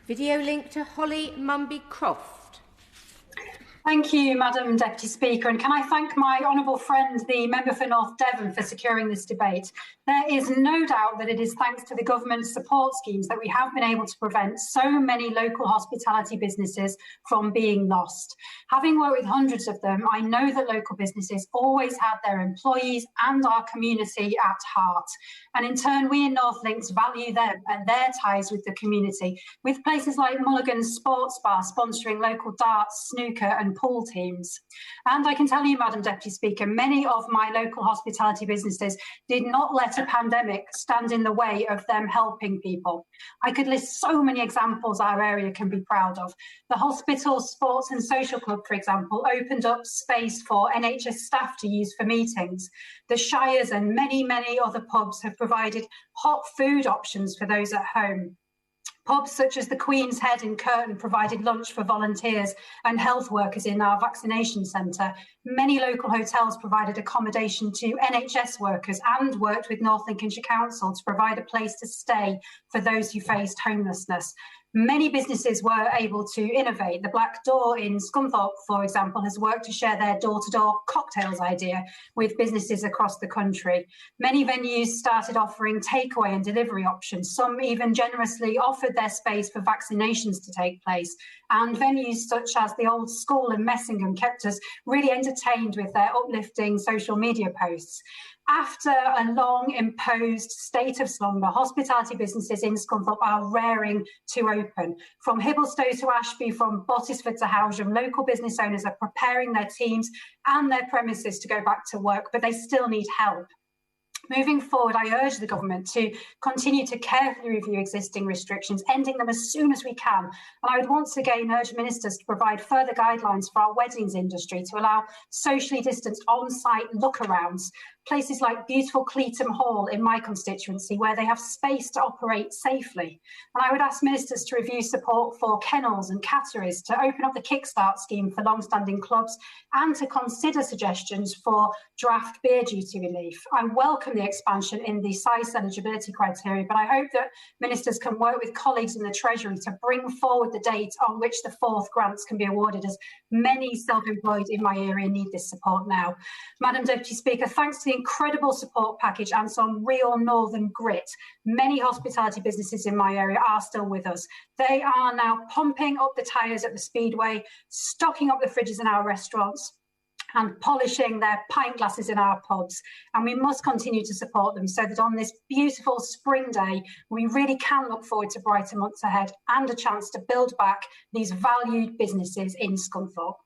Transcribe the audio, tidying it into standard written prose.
Video link to Holly Mumby-Croft. Thank you, Madam Deputy Speaker, and can I thank my honourable friend, the Member for North Devon, for securing this debate. There is no doubt that it is thanks to the government's support schemes that we have been able to prevent so many local hospitality businesses from being lost. Having worked with hundreds of them, I know that local businesses always have their employees and our community at heart. And in turn, we in North Lincs value them and their ties with the community, with places like Mulligan's Sports Bar sponsoring local darts, snooker and pool teams. And I can tell you, Madam Deputy Speaker, many of my local hospitality businesses did not let a pandemic stand in the way of them helping people. I could list so many examples our area can be proud of. The Hospital Sports and Social Club, for example, opened up space for NHS staff to use for meetings. The Shires and many, many other pubs have provided hot food options for those at home. Pubs such as the Queen's Head in Curtin provided lunch for volunteers and health workers in our vaccination centre. Many local hotels provided accommodation to NHS workers and worked with North Lincolnshire Council to provide a place to stay for those who faced homelessness. Many businesses were able to innovate. The Black Door in Scunthorpe, for example, has worked to share their door-to-door cocktails idea with businesses across the country. Many venues started offering takeaway and delivery options. Some even generously offered their space for vaccinations to take place. And venues such as the Old School in Messingham kept us really entertained with their uplifting social media posts. After a long imposed state of slumber, hospitality businesses in Scunthorpe are raring to open. From Hibblestow to Ashby, from Bottisford to Howsham, local business owners are preparing their teams and their premises to go back to work, but they still need help. Moving forward, I urge the government to continue to carefully review existing restrictions, ending them as soon as we can. And I would once again urge ministers to provide further guidelines for our weddings industry to allow socially distanced on-site look-arounds. Places like beautiful Cleetham Hall in my constituency, where they have space to operate safely. And I would ask ministers to review support for kennels and catteries, to open up the Kickstart scheme for long-standing clubs, and to consider suggestions for draft beer duty relief. I welcome the expansion in the size eligibility criteria, but I hope that ministers can work with colleagues in the Treasury to bring forward the date on which the fourth grants can be awarded, as many self-employed in my area need this support now. Madam Deputy Speaker, thanks to the incredible support package and some real northern grit, many hospitality businesses in my area are still with us. They are now pumping up the tyres at the Speedway, stocking up the fridges in our restaurants, and polishing their pint glasses in our pubs. And we must continue to support them so that on this beautiful spring day, we really can look forward to brighter months ahead and a chance to build back these valued businesses in Scunthorpe.